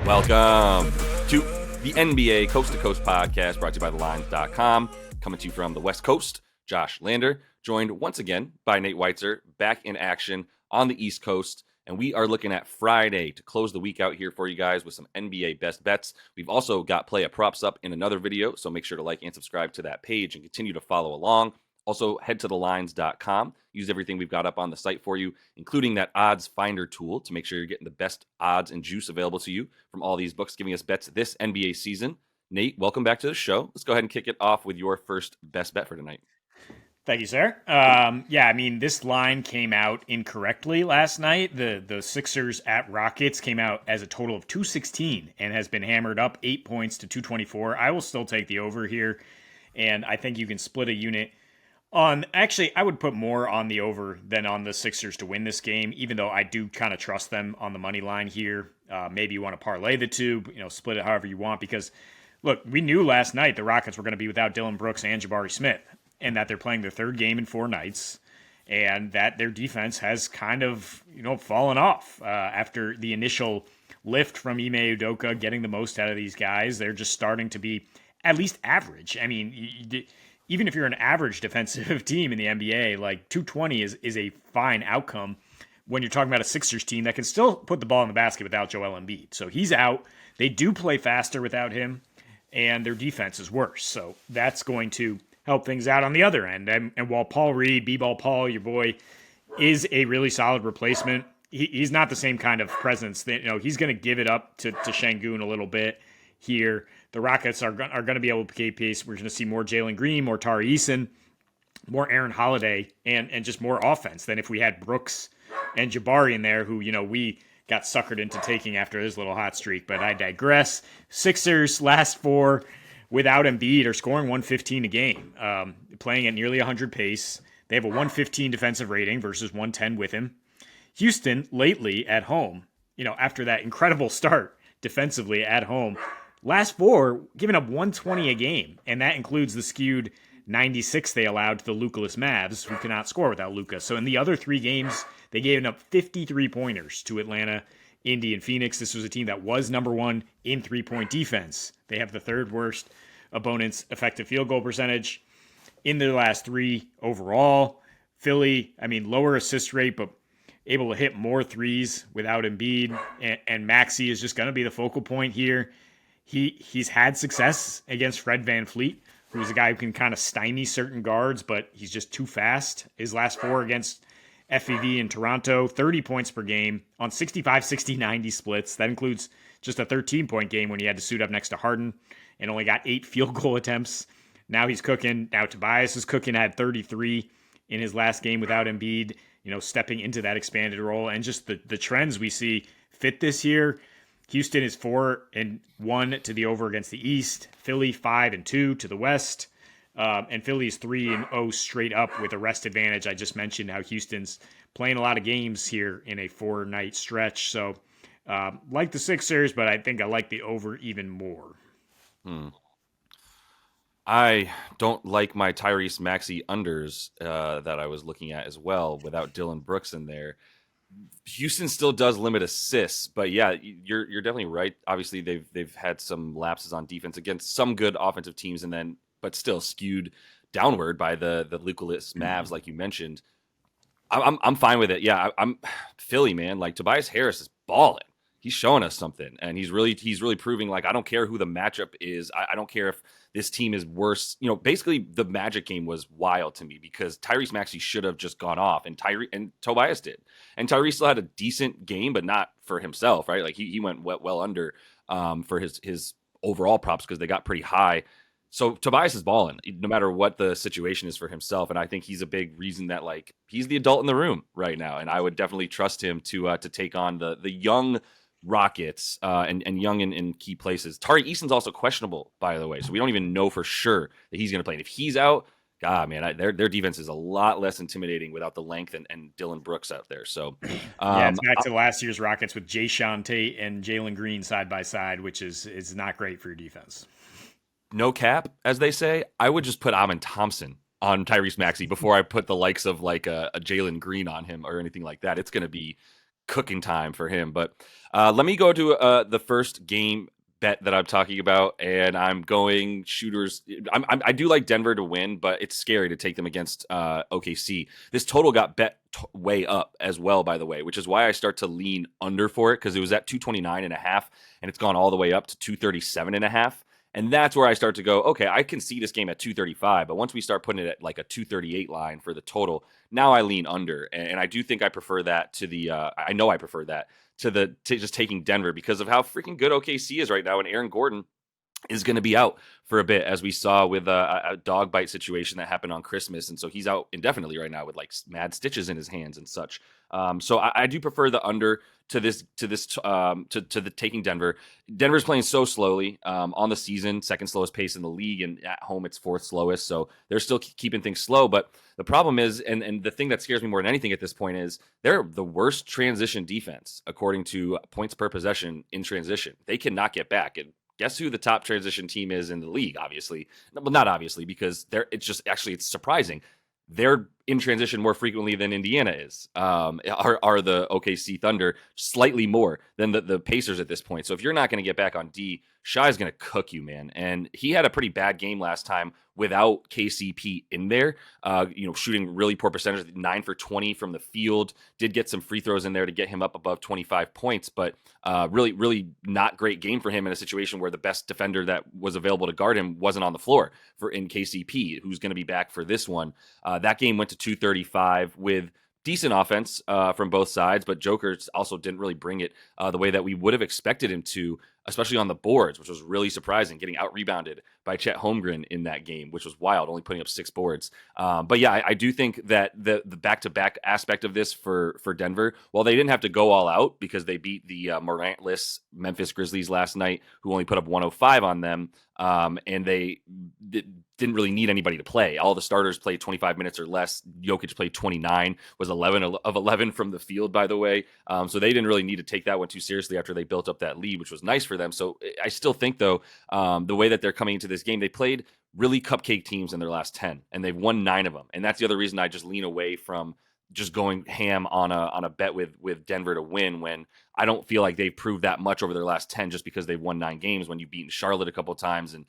Welcome to the NBA Coast to Coast podcast brought to you by thelines.com. Coming to you from the West Coast, Josh Lander, joined once again by Nate Weitzer, back in action on the East Coast. And we are looking at Friday to close the week out here for you guys with some NBA best bets. We've also got Play At Props up in another video, so make sure to like and subscribe to that page and continue to follow along. Also, head to thelines.com. Use everything we've got up on the site for you, including that odds finder tool to make sure you're getting the best odds and juice available to you from all these books giving us bets this NBA season. Nate, welcome back to the show. Let's go ahead and kick it off with your first best bet for tonight. Thank you, sir. This line came out incorrectly last night. The Sixers at Rockets came out as a total of 216 and has been hammered up 8 points to 224. I will still take the over here, and I think you can split a unit on. Actually, I would put more on the over than on the Sixers to win this game, even though I do kind of trust them on the money line here. Maybe you want to parlay the two, split it however you want, because look, we knew last night the Rockets were going to be without Dillon Brooks and Jabari Smith, and that they're playing their third game in 4 nights, and that their defense has kind of, fallen off after the initial lift from Ime Udoka getting the most out of these guys. They're just starting to be at least average. I mean, even if you're an average defensive team in the NBA, like 220 is a fine outcome when you're talking about a Sixers team that can still put the ball in the basket without Joel Embiid. So he's out. They do play faster without him, and their defense is worse. So that's going to help things out on the other end. And while Paul Reed, B-Ball Paul, your boy, is a really solid replacement, he's not the same kind of presence. That, he's going to give it up to Şengün a little bit here. The Rockets are going to be able to keep pace. We're going to see more Jalen Green, more Tari Eason, more Aaron Holiday, and just more offense than if we had Brooks and Jabari in there, who, we got suckered into taking after his little hot streak. But I digress. Sixers last 4 without Embiid are scoring 115 a game, playing at nearly 100 pace. They have a 115 defensive rating versus 110 with him. Houston lately at home, after that incredible start defensively at home, last 4 giving up 120 a game, and that includes the skewed 96 they allowed to the Luka-less Mavs, who cannot score without Luka. So in the other 3 games, they gave up 53 pointers to Atlanta, Indy, and Phoenix. This was a team that was number 1 in 3-point defense. They have the 3rd worst opponent's effective field goal percentage in their last 3 overall. Philly, lower assist rate, but able to hit more threes without Embiid, and Maxey is just going to be the focal point here. He's had success against Fred VanVleet, who's a guy who can kind of stymie certain guards, but he's just too fast. His last 4 against FEV in Toronto, 30 points per game on 65, 60, 90 splits. That includes just a 13-point game when he had to suit up next to Harden and only got 8 field goal attempts. Now he's cooking. Now Tobias is cooking, had 33 in his last game without Embiid, stepping into that expanded role. And just the trends we see fit this year. Houston is 4-1 to the over against the East. Philly 5-2 to the West. And Philly is 3-0 straight up with a rest advantage. I just mentioned how Houston's playing a lot of games here in a 4-night stretch. So like the Sixers, but I think I like the over even more. I don't like my Tyrese Maxey unders that I was looking at as well without Dillon Brooks in there. Houston still does limit assists, but yeah, you're definitely right. Obviously, they've had some lapses on defense against some good offensive teams, but still skewed downward by the Luka-less Mavs, like you mentioned. I'm fine with it. Yeah, I'm Philly, man. Like Tobias Harris is balling. He's showing us something, and he's really proving, like, I don't care who the matchup is. I don't care if this team is worse. Basically the Magic game was wild to me because Tyrese Maxey should have just gone off, and Tobias did. And Tyrese still had a decent game, but not for himself, right? Like he went well under for his overall props because they got pretty high. So Tobias is balling no matter what the situation is for himself. And I think he's a big reason that, like, he's the adult in the room right now. And I would definitely trust him to take on the young Rockets and young in key places. Tari Eason's also questionable, by the way. So we don't even know for sure that he's going to play. And if he's out, God, man, their defense is a lot less intimidating without the length and Dillon Brooks out there. So it's back to last year's Rockets with Jayshawn Tate and Jalen Green side by side, which is not great for your defense. No cap, as they say. I would just put Amin Thompson on Tyrese Maxey before I put the likes of like a Jalen Green on him or anything like that. It's going to be cooking time for him. But let me go to the first game bet that I'm talking about, and I'm going shooters. I do like Denver to win, but it's scary to take them against OKC. This total got bet way up as well, by the way, which is why I start to lean under for it, because it was at 229.5, and it's gone all the way up to 237.5. And that's where I start to go, okay, I can see this game at 235, but once we start putting it at like a 238 line for the total, now I lean under. And I do think I prefer that to the, I know I prefer that to just taking Denver because of how freaking good OKC is right now. And Aaron Gordon is going to be out for a bit, as we saw with a dog bite situation that happened on Christmas, and so he's out indefinitely right now with like mad stitches in his hands and such. So I do prefer the under to the taking Denver. Denver's playing so slowly on the season, second slowest pace in the league, and at home it's fourth slowest. So they're still keeping things slow. But the problem is, and the thing that scares me more than anything at this point is they're the worst transition defense according to points per possession in transition. They cannot get back. And guess who the top transition team is in the league? Obviously, well, not obviously, because it's surprising. They're in transition more frequently than Indiana is. Are the OKC Thunder slightly more than the Pacers at this point? So if you're not going to get back on D, Shai's going to cook you, man. And he had a pretty bad game last time without KCP in there. Shooting really poor percentage, 9 for 20 from the field. Did get some free throws in there to get him up above 25 points, but really, really not great game for him in a situation where the best defender that was available to guard him wasn't on the floor in KCP, who's going to be back for this one. That game went to 235 with decent offense from both sides, but Joker also didn't really bring it the way that we would have expected him to, especially on the boards, which was really surprising, getting out-rebounded by Chet Holmgren in that game, which was wild, only putting up 6 boards. But yeah, I do think that the back-to-back aspect of this for Denver, while they didn't have to go all out because they beat the Morantless Memphis Grizzlies last night, who only put up 105 on them, and they didn't really need anybody to play. All the starters played 25 minutes or less. Jokic played 29, was 11 of 11 from the field, by the way. So they didn't really need to take that one too seriously after they built up that lead, which was nice for them. So I still think, though, the way that they're coming into this game, they played really cupcake teams in their last 10, and they've won 9 of them. And that's the other reason I just lean away from just going ham on a bet with Denver to win, when I don't feel like they've proved that much over their last 10 just because they've won 9 games, when you've beaten Charlotte a couple of times and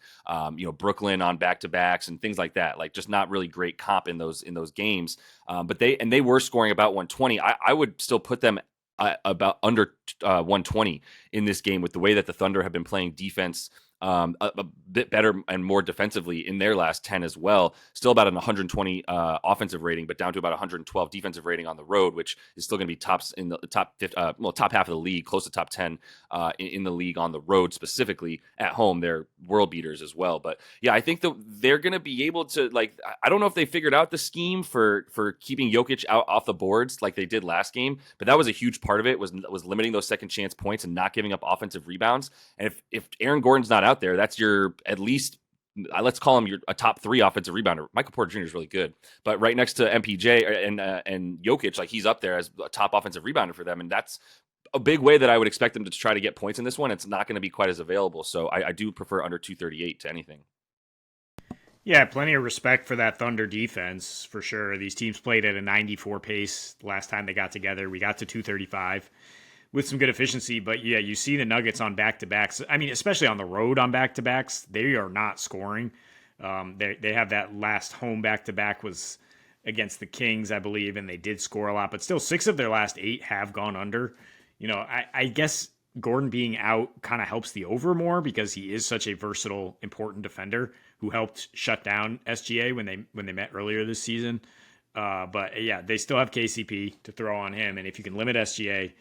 Brooklyn on back-to-backs and things like that. Like, just not really great comp in those games. But they were scoring about 120. I would still put them about under 120 in this game, with the way that the Thunder have been playing defense a bit better and more defensively in their last 10 as well. Still about an 120 offensive rating, but down to about 112 defensive rating on the road, which is still going to be tops in the top top half of the league, close to top 10 in the league on the road. Specifically at home, they're world beaters as well. But yeah, I think that they're going to be able to, like, I don't know if they figured out the scheme for keeping Jokic out off the boards like they did last game, but that was a huge part of it, was limiting those second chance points and not giving up offensive rebounds. And if Aaron Gordon's not out there, that's your, at least, let's call him a top 3 offensive rebounder. Michael Porter Jr. is really good, but right next to MPJ and Jokic, like, he's up there as a top offensive rebounder for them, and that's a big way that I would expect them to try to get points in this one. It's not going to be quite as available, so I do prefer under 238 to anything. Yeah, plenty of respect for that Thunder defense, for sure. These teams played at a 94 pace last time they got together. We got to 235 with some good efficiency, but yeah, you see the Nuggets on back-to-backs. I mean, especially on the road on back-to-backs, they are not scoring. They have that last home back-to-back was against the Kings, I believe, and they did score a lot, but still 6 of their last 8 have gone under. I guess Gordon being out kind of helps the over more because he is such a versatile, important defender who helped shut down SGA when they met earlier this season. But yeah, they still have KCP to throw on him, and if you can limit SGA,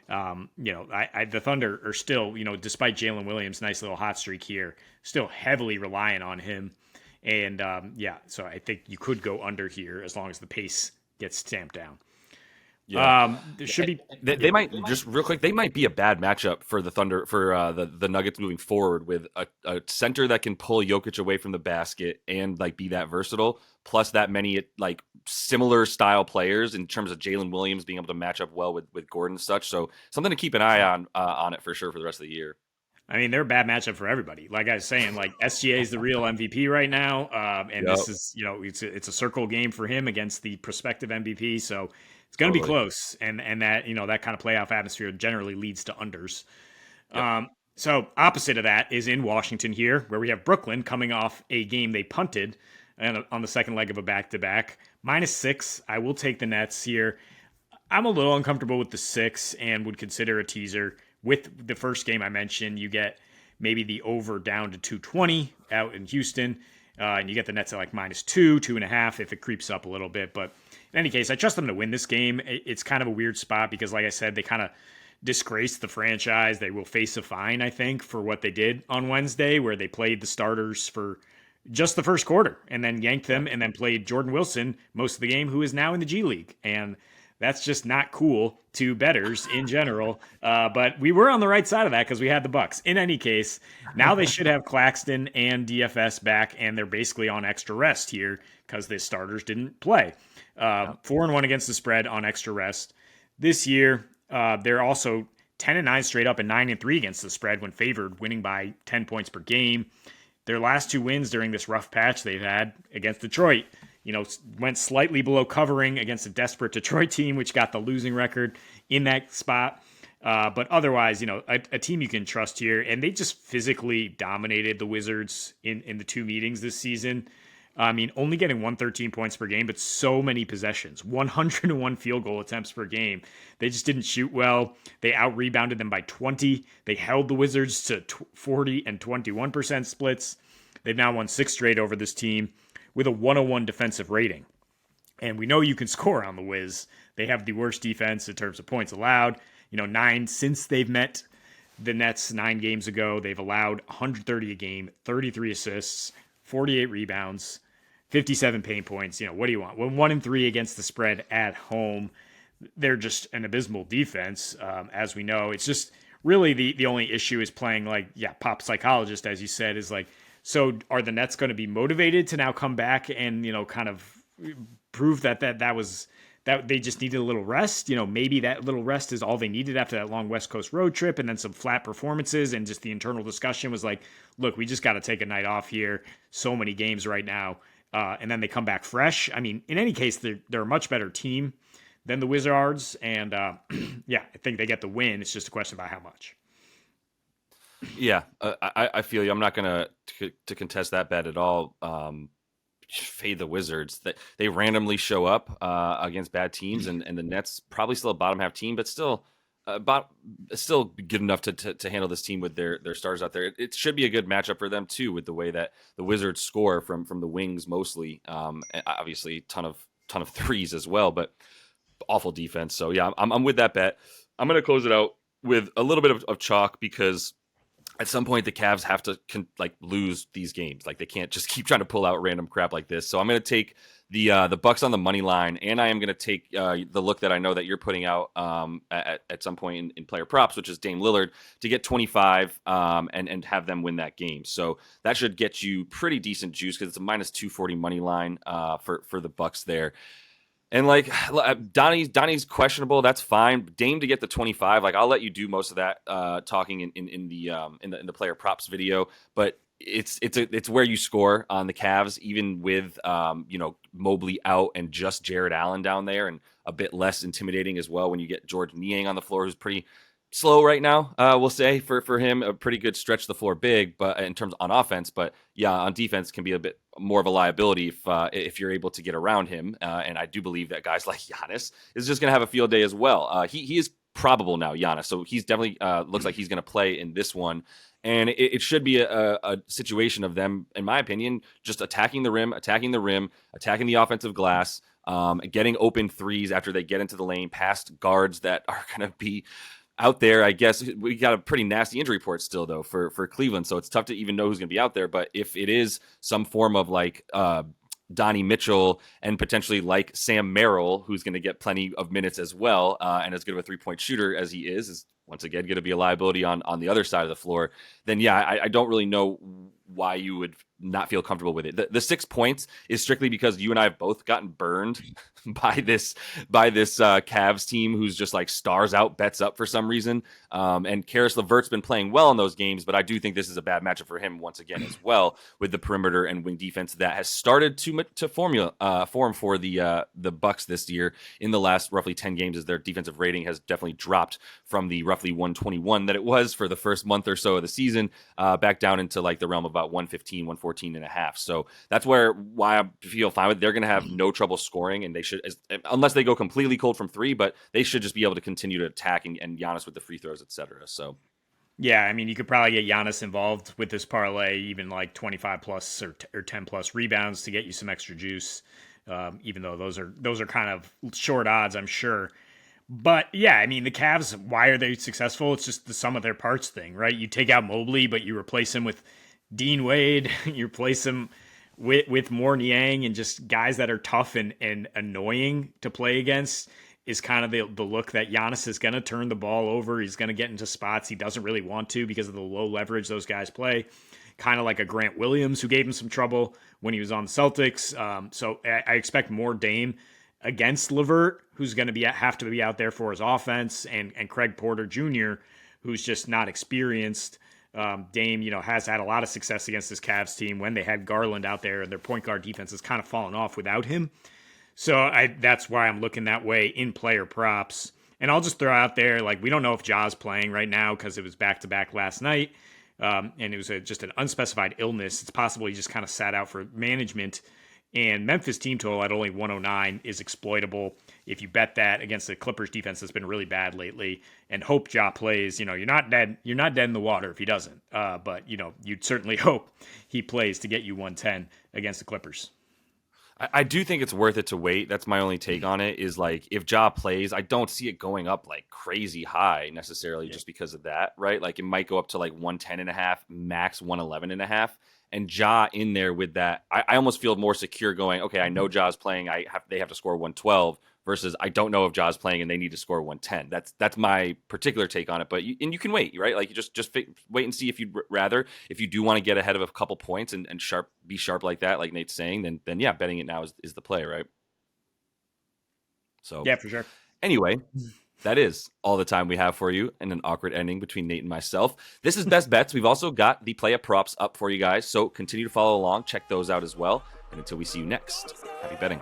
the Thunder are still, despite Jalen Williams' nice little hot streak here, still heavily reliant on him. And so I think you could go under here as long as the pace gets stamped down. Yeah, there should be. They might, just real quick, they might be a bad matchup for the Thunder, for the Nuggets moving forward, with a center that can pull Jokic away from the basket and like be that versatile, plus that many like similar style players in terms of Jalen Williams being able to match up well with Gordon and such. So something to keep an eye on it for sure for the rest of the year. I mean, they're a bad matchup for everybody. Like I was saying, like SGA is the real MVP right now, and This is, it's a circle game for him against the prospective MVP. So It's going to be Totally. close, and that that kind of playoff atmosphere generally leads to unders. Yep. So opposite of that is in Washington here, where we have Brooklyn coming off a game they punted and on the second leg of a back-to-back. -6. I will take the Nets here. I'm a little uncomfortable with the 6 and would consider a teaser. With the first game I mentioned, you get maybe the over down to 220 out in Houston. And you get the Nets at like -2, 2.5 if it creeps up a little bit. But in any case, I trust them to win this game. It's kind of a weird spot because, like I said, they kind of disgraced the franchise. They will face a fine, I think, for what they did on Wednesday, where they played the starters for just the first quarter and then yanked them Yep. and then played Jordan Wilson most of the game, who is now in the G League. And that's just not cool to bettors in general. But we were on the right side of that because we had the Bucks. In any case, now they should have Claxton and DFS back, and they're basically on extra rest here because the starters didn't play. Yep. 4-1 against the spread on extra rest. This year, they're also 10-9 straight up and 9-3 against the spread when favored, winning by 10 points per game. Their last two wins during this rough patch they've had against Detroit, went slightly below covering against a desperate Detroit team, which got the losing record in that spot. But otherwise, a team you can trust here. And they just physically dominated the Wizards in the two meetings this season. I mean, only getting 113 points per game, but so many possessions, 101 field goal attempts per game. They just didn't shoot well. They out-rebounded them by 20. They held the Wizards to 40 and 21% splits. They've now won 6 straight over this team with a 101 defensive rating. And we know you can score on the Wiz. They have the worst defense in terms of points allowed. 9 since they've met the Nets 9 games ago. They've allowed 130 a game, 33 assists, 48 rebounds, 57 paint points. What do you want? When 1-3 against the spread at home, they're just an abysmal defense. As we know, it's just really the only issue is playing pop psychologist, as you said, is like, so are the Nets going to be motivated to now come back and, kind of prove that they just needed a little rest? Maybe that little rest is all they needed after that long West Coast road trip and then some flat performances, and just the internal discussion was like, look, we just got to take a night off here. So many games right now. And then they come back fresh. I mean, in any case, they're a much better team than the Wizards. And yeah, I think they get the win. It's just a question about how much. Yeah, I feel you. I'm not going to contest that bet at all. Fade the Wizards. That they randomly show up against bad teams, and the Nets probably still a bottom half team, but still still good enough to handle this team with their stars out there. It should be a good matchup for them too, with the way that the Wizards score from the wings mostly. And obviously, ton of threes as well, but awful defense. So yeah, I'm with that bet. I'm going to close it out with a little bit of chalk because at some point the Cavs have to lose these games. Like they can't just keep trying to pull out random crap like this. So I'm going to take the Bucks on the money line, and I am going to take the look that I know that you're putting out at some point in player props, which is Dame Lillard, to get 25 and have them win that game. So that should get you pretty decent juice because it's a -240 money line for the Bucks there. And Donnie's questionable. That's fine. Dame to get the 25. I'll let you do most of that talking in the player props video. But it's where you score on the Cavs, even with Mobley out and just Jared Allen down there, and a bit less intimidating as well when you get George Niang on the floor, who's pretty slow right now. We'll say for him, a pretty good stretch the floor big, but in terms on offense, but yeah, on defense can be a bit more of a liability if you're able to get around him. And I do believe that guys like Giannis is just going to have a field day as well. He is probable now, Giannis, so he's definitely looks like he's going to play in this one. And it should be a situation of them, in my opinion, just attacking the rim, attacking the offensive glass, getting open threes after they get into the lane past guards that are going to be out there. I guess we got a pretty nasty injury report still, though, for Cleveland. So it's tough to even know who's going to be out there. But if it is some form of Donnie Mitchell and potentially like Sam Merrill, who's going to get plenty of minutes as well, and as good of a three-point shooter as he is once again going to be a liability on the other side of the floor, then yeah, I don't really know why you would not feel comfortable with it. The 6 points is strictly because you and I have both gotten burned by this Cavs team who's just like stars out, bets up for some reason. And Karis LeVert's been playing well in those games, but I do think this is a bad matchup for him once again as well, with the perimeter and wing defense that has started to form for the Bucks this year. In the last roughly 10 games, as their defensive rating has definitely dropped from the roughly 121 that it was for the first month or so of the season, back down into like the realm of about 115, 114 and a half. So that's why I feel fine with. They're going to have no trouble scoring, and they should, unless they go completely cold from three, but they should just be able to continue to attack and Giannis with the free throws, etc. So Yeah, I mean, you could probably get Giannis involved with this parlay, even like 25 plus or 10 plus rebounds to get you some extra juice. Even though those are kind of short odds, I'm sure. But yeah, I mean, the Cavs, why are they successful? It's just the sum of their parts thing, right? You take out Mobley, but you replace him with Dean Wade. You replace him with more Niang and just guys that are tough and annoying to play against. Is kind of the look that Giannis is going to turn the ball over. He's going to get into spots he doesn't really want to because of the low leverage those guys play. Kind of like a Grant Williams who gave him some trouble when he was on the Celtics. So I expect more Dame against LeVert, who's going to have to be out there for his offense, and Craig Porter Jr., who's just not experienced. Dame, has had a lot of success against this Cavs team when they had Garland out there, and their point guard defense has kind of fallen off without him. So that's why I'm looking that way in player props. And I'll just throw out there, like, we don't know if Ja's playing right now because it was back-to-back last night, and it was just an unspecified illness. It's possible he just kind of sat out for management. And Memphis team total at only 109 is exploitable if you bet that against the Clippers defense that's been really bad lately. And hope Ja plays. You're not dead. You're not dead in the water if he doesn't. But you'd certainly hope he plays to get you 110 against the Clippers. I do think it's worth it to wait. That's my only take on it, is like, if Ja plays, I don't see it going up like crazy high necessarily just because of that, right? Like it might go up to like 110 and a half, max 111 and a half. And Ja in there with that, I almost feel more secure going, okay, I know Ja's playing. They have to score 112 versus I don't know if Ja's playing and they need to score 110. That's my particular take on it. But you can wait, right? Like you just wait and see if you'd rather. If you do want to get ahead of a couple points and be sharp like that, like Nate's saying, then yeah, betting it now is the play, right? So yeah, for sure. Anyway, that is all the time we have for you, and an awkward ending between Nate and myself. This is Best Bets. We've also got the play of props up for you guys, so continue to follow along. Check those out as well. And until we see you next, happy betting.